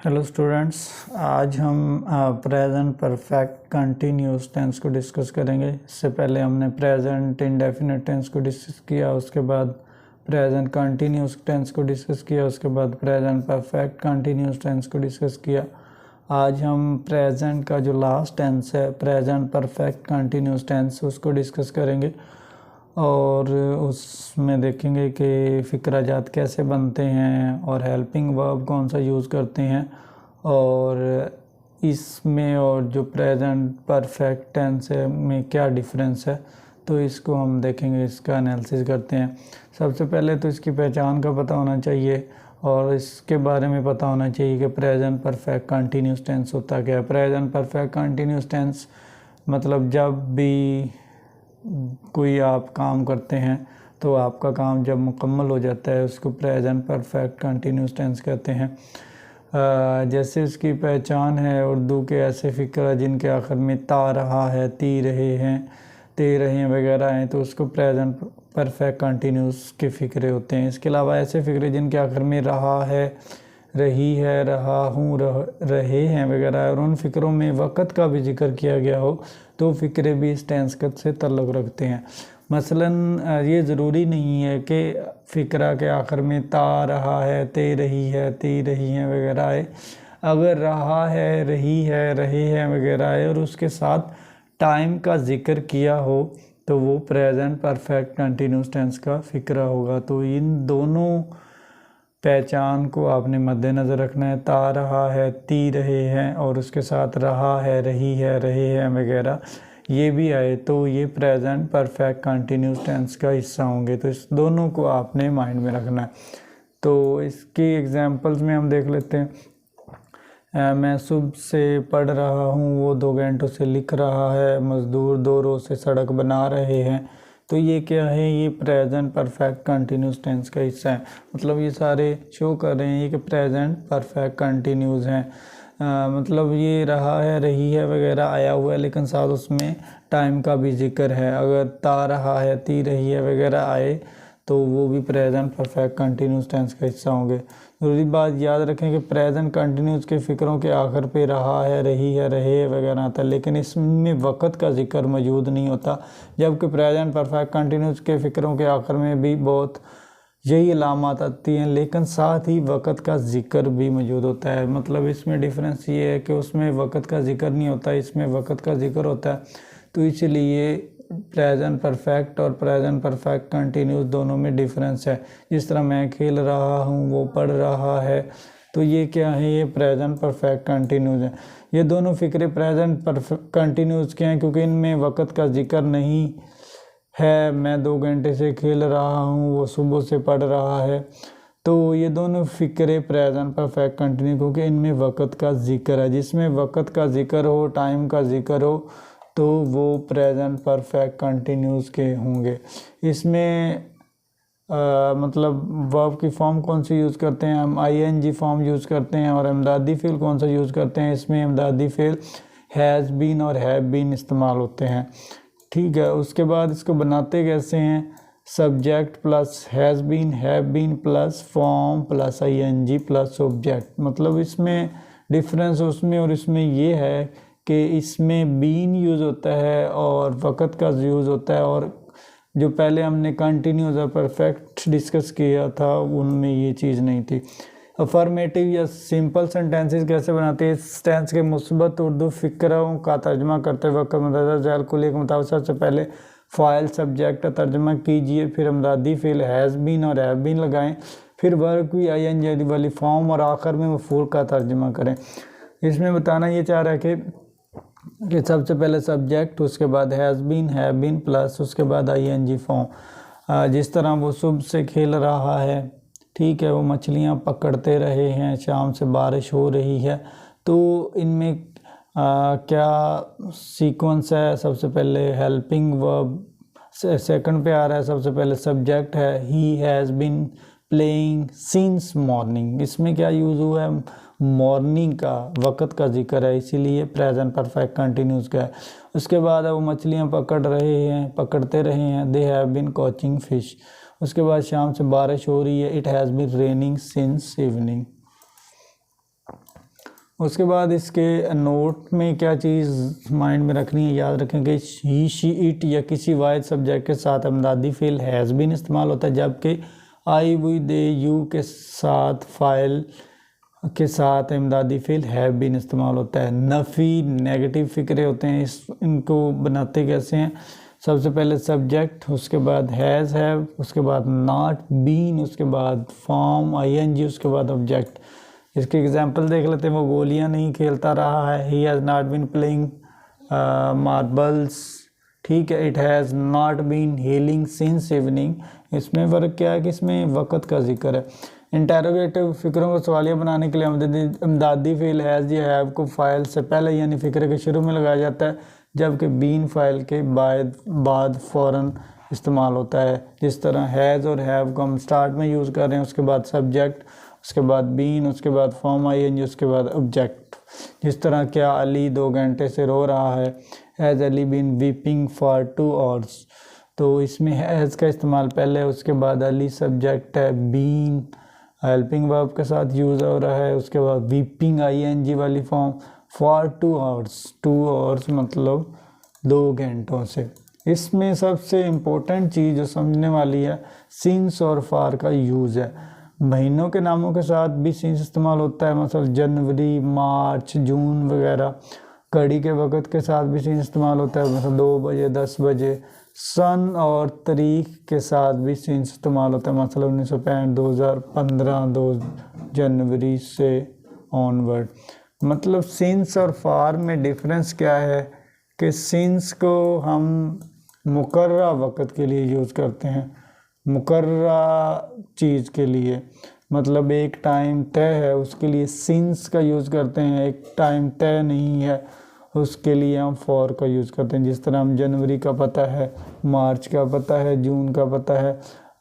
Hello students, आज हम present perfect continuous tense को डिस्कस करेंगे। इससे पहले हमने प्रेजेंट इंडेफिनिट टेंस को डिस्कस किया, उसके बाद प्रेजेंट कंटिन्यूस टेंस को डिस्कस किया, उसके बाद प्रेजेंट परफेक्ट कंटिन्यूस टेंस को डिस्कस किया। आज हम प्रेजेंट का जो लास्ट टेंस है, प्रेजेंट परफेक्ट कंटिन्यूस टेंस, उसको डिस्कस करेंगे और उसमें देखेंगे कि फ़िक्राजात कैसे बनते हैं और हेल्पिंग वर्ब कौन सा यूज़ करते हैं और इसमें और जो प्रेजेंट परफेक्ट टेंस है में क्या डिफरेंस है, तो इसको हम देखेंगे, इसका एनालिसिस करते हैं। सबसे पहले तो इसकी पहचान का पता होना चाहिए और इसके बारे में पता होना चाहिए कि प्रेजेंट परफेक्ट कंटिन्यूस टेंस होता क्या है। प्रेजेंट परफेक्ट कंटिन्यूस टेंस मतलब जब भी कोई आप काम करते हैं तो आपका काम जब मुकम्मल हो जाता है उसको प्रेजेंट परफेक्ट कंटिन्यूस टेंस कहते हैं। जैसे इसकी पहचान है उर्दू के ऐसे फ़िक्र जिनके आखिर में ता रहा है, ती रहे हैं, ते रहे हैं वगैरह हैं, तो उसको प्रेजेंट परफेक्ट कंटिन्यूस के फ़िक्रे होते हैं। इसके अलावा ऐसे फ़िक्रे जिनके आखिर में रहा है, रही है, रहा हूँ, रहे हैं वगैरह और उन फ़िक्रों में वक़्त का भी जिक्र किया गया हो तो फ़िक्रे भी इस टेंस से ताल्लुक़ रखते हैं। मसलन ये ज़रूरी नहीं है कि फ़िक्रा के आखिर में ता रहा है, ते रही है, ती रही हैं वगैरह है। अगर रहा है, रही है, रहे हैं वगैरह है और उसके साथ टाइम का ज़िक्र किया हो तो वो प्रेजेंट परफेक्ट कंटिन्यूस टेंस का फ़िक्रा होगा। तो इन दोनों पहचान को आपने मद्देनज़र रखना है। ता रहा है, ती रहे हैं और उसके साथ रहा है, रही है, रहे हैं वगैरह ये भी आए तो ये प्रेजेंट परफेक्ट कंटिन्यूस टेंस का हिस्सा होंगे। तो इस दोनों को आपने माइंड में रखना है। तो इसकी एग्जांपल्स में हम देख लेते हैं। मैं सुबह से पढ़ रहा हूँ, वो 2 घंटों से लिख रहा है, मज़दूर 2 रोज़ से सड़क बना रहे हैं। तो ये क्या है, ये प्रेजेंट परफेक्ट कंटिन्यूस टेंस का हिस्सा है। मतलब ये सारे शो कर रहे हैं ये कि प्रेजेंट परफेक्ट कंटिन्यूस हैं। मतलब ये रहा है, रही है वगैरह आया हुआ है लेकिन साथ उसमें टाइम का भी जिक्र है। अगर ता रहा है, ती रही है वगैरह आए तो वो भी प्रेजेंट परफेक्ट कंटिन्यूस टेंस का हिस्सा होंगे। दूसरी बात याद रखें कि प्रेजेंट कंटिन्यूस के फ़िक्रों के आखिर पे रहा है, रही है, रहे है वगैरह आता है लेकिन इसमें वक़्त का जिक्र मौजूद नहीं होता, जबकि प्रेजेंट परफेक्ट कंटिन्यूस के फ़िक्रों के आखिर में भी बहुत यही अलामत आती हैं लेकिन साथ ही वक़्त का ज़िक्र भी मौजूद होता है। मतलब इसमें डिफरेंस ये है कि उसमें वक़्त का ज़िक्र नहीं होता, इसमें वक़्त का ज़िक्र होता है। तो इसलिए प्रेजेंट परफेक्ट और प्रेजेंट परफेक्ट कंटिन्यूस दोनों में डिफरेंस है। जिस तरह मैं खेल रहा हूँ, वो पढ़ रहा है, तो ये क्या है, ये प्रेजेंट परफेक्ट कंटिन्यूस है। ये दोनों फ़िक्रे प्रेजेंट परफेक्ट कंटिन्यूस के हैं क्योंकि इनमें वक़्त का ज़िक्र नहीं है। मैं 2 घंटे से खेल रहा हूँ, वो सुबह से पढ़ रहा है। तो ये दोनों फ़िक्रे प्रेजेंट परफेक्ट कंटिन्यू क्योंकि इनमें वक़्त का ज़िक्र है। जिसमें वक़्त का ज़िक्र हो, टाइम का ज़िक्र हो तो वो प्रेजेंट परफेक्ट कंटिन्यूस के होंगे। इसमें मतलब वर्ब की फॉर्म कौन सी यूज़ करते हैं हम, आईएनजी फॉर्म यूज़ करते हैं। और इमदादी फ़ेल कौन सा यूज़ करते हैं, इसमें इमदादी फ़ेल हैज़ बीन और हैव बीन इस्तेमाल होते हैं। ठीक है, उसके बाद इसको बनाते कैसे हैं, subject plus has been plus form plus ING plus object. मतलब इसमें डिफरेंस उसमें और इसमें ये है कि इसमें बीन यूज़ होता है और वक़्त का यूज़ होता है और जो पहले हमने कंटिन्यूस और परफेक्ट डिस्कस किया था उनमें ये चीज़ नहीं थी। अफर्मेटिव या सिंपल सेंटेंसेस कैसे बनाते हैं, इस टेंस के मुस्बत उर्दू फ़िक्रों का तर्जमा करते वक्त मंदरजा ज़ैल कुल्ली के मुताबिक सबसे पहले फ़ाइल सब्जेक्ट का तर्जमा कीजिए, फिर इमदादी फ़ेल हैज़ बीन और हैव बीन लगाएं, फिर वर्ब की आईएनजी वाली फॉर्म और आखिर में मफ़ूल का तर्जमा करें। इसमें बताना ये चाह रहा है कि सबसे पहले सब्जेक्ट, उसके बाद हैज़ बीन प्लस उसके बाद आईएनजी फॉर्म। जिस तरह वो सुबह से खेल रहा है, ठीक है, वो मछलियाँ पकड़ते रहे हैं, शाम से बारिश हो रही है। तो इनमें क्या सीक्वेंस है, सबसे पहले हेल्पिंग वर्ब सेकंड पे आ रहा है, सबसे पहले सब्जेक्ट है he has been playing since morning. इसमें क्या यूज़ हुआ है, मॉर्निंग का, वक़्त का जिक्र है, इसीलिए प्रेजेंट परफेक्ट कंटिन्यूस का है। उसके बाद वो मछलियाँ पकड़ते रहे हैं, they have been catching fish. उसके बाद शाम से बारिश हो रही है, it has been raining since evening. उसके बाद इसके नोट में क्या चीज़ माइंड में रखनी है, याद रखें कि ही शी इट या किसी वाहिद सब्जेक्ट के साथ इमदादी फ़ेल हैज़ बीन इस्तेमाल होता है, जबकि आई वी दे यू के साथ फ़ाइल के साथ इमदादी फ़ेल हैव बीन इस्तेमाल होता है। नफ़ी नेगेटिव फ़िक्रे होते हैं, इनको बनाते कैसे हैं, सबसे पहले सब्जेक्ट, उसके बाद हैज़ हैव, उसके बाद नॉट बीन, उसके बाद फॉर्म आईएनजी, उसके बाद ऑब्जेक्ट। इसके एग्जांपल देख लेते हैं। वो गोलियां नहीं खेलता रहा है, he has not been playing marbles, ठीक है। It has not been healing since evening. इसमें फ़र्क क्या है कि इसमें वक़्त का जिक्र है। इंटेरोगेटिव फ़िक्रों को सवालिया बनाने के लिए इमदादी फ़ेल हैज़ या हैव को फ़ाइल से पहले यानी फ़िक्रे के शुरू में लगाया जाता है, जबकि बीन फ़ाइल के बाद फ़ौरन इस्तेमाल होता है। जिस तरह हैज़ और हैव को हम स्टार्ट में यूज़ कर रहे हैं, उसके बाद सब्जेक्ट, उसके बाद बीन, उसके बाद फॉर्म आईएनजी, उसके बाद ऑब्जेक्ट। जिस तरह क्या अली 2 घंटे से रो रहा है, has Ali been weeping for 2 hours. तो इसमें हैज़ का इस्तेमाल पहले, उसके बाद अली सब्जेक्ट है, बीन हेल्पिंग वर्ब के साथ यूज़ हो रहा है, उसके बाद वीपिंग आईएनजी वाली फॉर्म फॉर 2 आवर्स, 2 आवर्स मतलब 2 घंटों से। इसमें सबसे इम्पोर्टेंट चीज़ जो समझने वाली है, सिंस और फार का यूज़ है। महीनों के नामों के साथ भी सिंस इस्तेमाल होता है, मतलब जनवरी, मार्च, जून वगैरह। घड़ी के वक़्त के साथ भी सिंस इस्तेमाल होता है, मतलब 2 बजे, 10 बजे। सन और तारीख के साथ भी सिंस इस्तेमाल होता है, मतलब 1965, 2015, 2 जनवरी से ऑनवर्ड। मतलब सिंस और फार में डिफरेंस क्या है कि सिंस को हम मुकर्रा वक़्त के लिए यूज़ करते हैं, मुकर्रा चीज़ के लिए, मतलब एक टाइम तय है उसके लिए सिंस का यूज़ करते हैं। एक टाइम तय नहीं है उसके लिए हम फॉर का यूज़ करते हैं। जिस तरह हम जनवरी का पता है, मार्च का पता है, जून का पता है।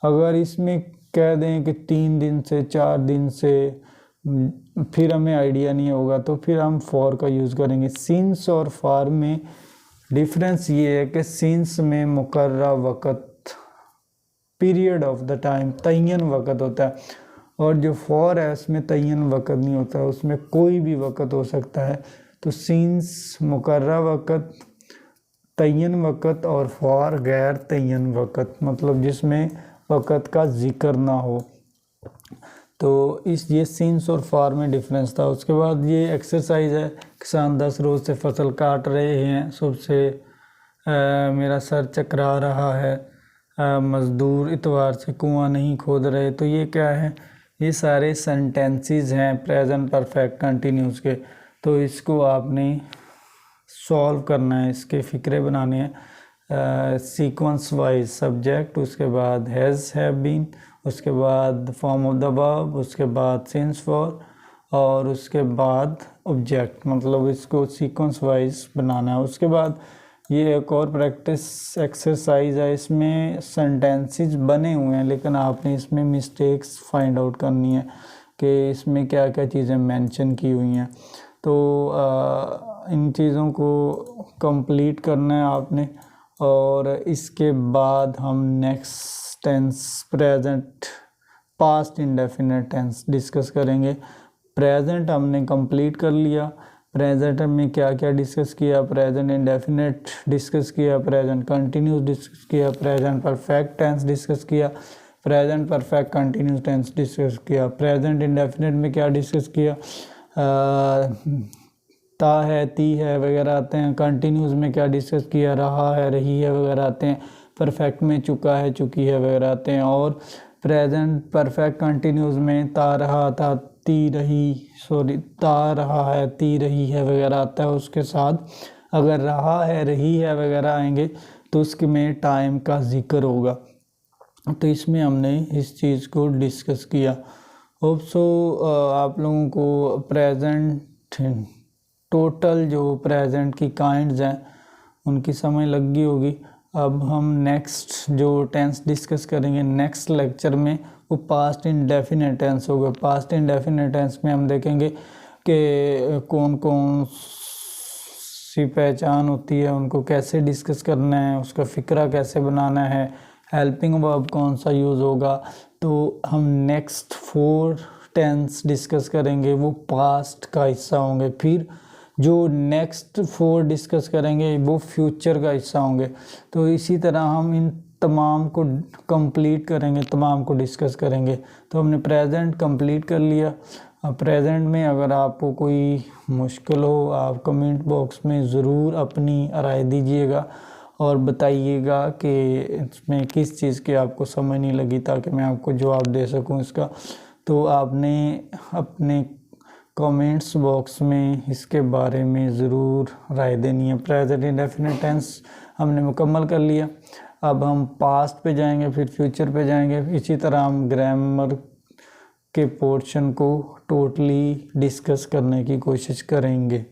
अगर इसमें कह दें कि 3 दिन से, 4 दिन से, फिर हमें आइडिया नहीं होगा, तो फिर हम फॉर का यूज़ करेंगे। सिंस और फार में डिफरेंस ये है कि सिंस में मुकर्रा वक़्त, पीरियड ऑफ द टाइम, तय्यन वक़्त होता है, और जो फॉर है उसमें तय्यन वक़्त नहीं होता, उसमें कोई भी वक़्त हो सकता है। तो सिंस मुकर्रा वक़्त, तय्यन वक़्त, और फॉर गैर तय्यन वक़्त, मतलब जिसमें वक़्त का जिक्र ना हो। तो ये सिंस और फार में डिफरेंस था। उसके बाद ये एक्सरसाइज है, किसान 10 रोज़ से फसल काट रहे हैं, सुबह से मेरा सर चकरा रहा है, मज़दूर इतवार से कुआं नहीं खोद रहे। तो ये क्या है, ये सारे सेंटेंसेस हैं प्रेजेंट परफेक्ट कंटिन्यूस के। तो इसको आपने सॉल्व करना है, इसके फ़िक्रे बनाने हैं सीक्वेंस वाइज। सब्जेक्ट, उसके बाद हैज़ हैव बीन, उसके बाद फॉर्म ऑफ द वर्ब, उसके बाद सिंस फॉर, और उसके बाद ऑब्जेक्ट, मतलब इसको सीक्वेंस वाइज बनाना है। उसके बाद ये एक और प्रैक्टिस एक्सरसाइज है, इसमें सेंटेंसेस बने हुए हैं लेकिन आपने इसमें मिस्टेक्स फाइंड आउट करनी है कि इसमें क्या क्या चीज़ें मेंशन की हुई हैं। तो इन चीज़ों को कंप्लीट करना है आपने, और इसके बाद हम next tense, present, past indefinite tense discuss करेंगे। प्रेजेंट हमने कंप्लीट कर लिया, प्रेजेंट में क्या क्या डिस्कस किया, प्रेजेंट इंडेफिनिट डिस्कस किया, प्रेजेंट कंटिन्यूस डिस्कस किया, प्रेजेंट परफेक्ट टेंस डिस्कस किया, present perfect continuous tense discuss किया। प्रेजेंट इंडेफिनिट में क्या डिस्कस किया, ता है, ती है वगैरह आते हैं। कंटिन्यूस में क्या डिस्कस किया, रहा है, रही है वगैरह आते हैं। परफेक्ट में चुका है, चुकी है वगैरह आते हैं। और प्रेजेंट परफेक्ट कंटिन्यूस में ता रहा, था, ती रही, ता रहा है, ती रही है वगैरह आता है। उसके साथ अगर रहा है, रही है वगैरह आएंगे तो उसके में टाइम का जिक्र होगा। तो इसमें हमने इस चीज़ को डिस्कस किया। होप सो आप लोगों को प्रेजेंट, टोटल जो प्रेजेंट की काइंड्स हैं उनकी समझ लग गई होगी। अब हम नेक्स्ट जो टेंस डिस्कस करेंगे नेक्स्ट लेक्चर में, वो पास्ट इंडेफिनिट टेंस होगा। पास्ट इंडेफिनिट टेंस में हम देखेंगे कि कौन कौन सी पहचान होती है, उनको कैसे डिस्कस करना है, उसका फ़िक्रा कैसे बनाना है, हेल्पिंग वर्ब कौन सा यूज़ होगा। तो हम नेक्स्ट 4 टेंस डिस्कस करेंगे वो पास्ट का हिस्सा होंगे, फिर जो नेक्स्ट 4 डिस्कस करेंगे वो फ्यूचर का हिस्सा होंगे। तो इसी तरह हम इन तमाम को कंप्लीट करेंगे, तमाम को डिस्कस करेंगे। तो हमने प्रेजेंट कंप्लीट कर लिया। अब प्रेजेंट में अगर आपको कोई मुश्किल हो, आप कमेंट बॉक्स में ज़रूर अपनी राय दीजिएगा और बताइएगा कि इसमें किस चीज़ की आपको समझ नहीं लगी, ताकि मैं आपको जवाब दे सकूं इसका। तो आपने अपने कमेंट्स बॉक्स में इसके बारे में ज़रूर राय देनी है। प्रेजेंट इंडेफिनिट टेंस हमने मुकम्मल कर लिया। अब हम पास्ट पे जाएंगे, फिर फ्यूचर पे जाएंगे। इसी तरह हम ग्रामर के पोर्शन को टोटली डिस्कस करने की कोशिश करेंगे।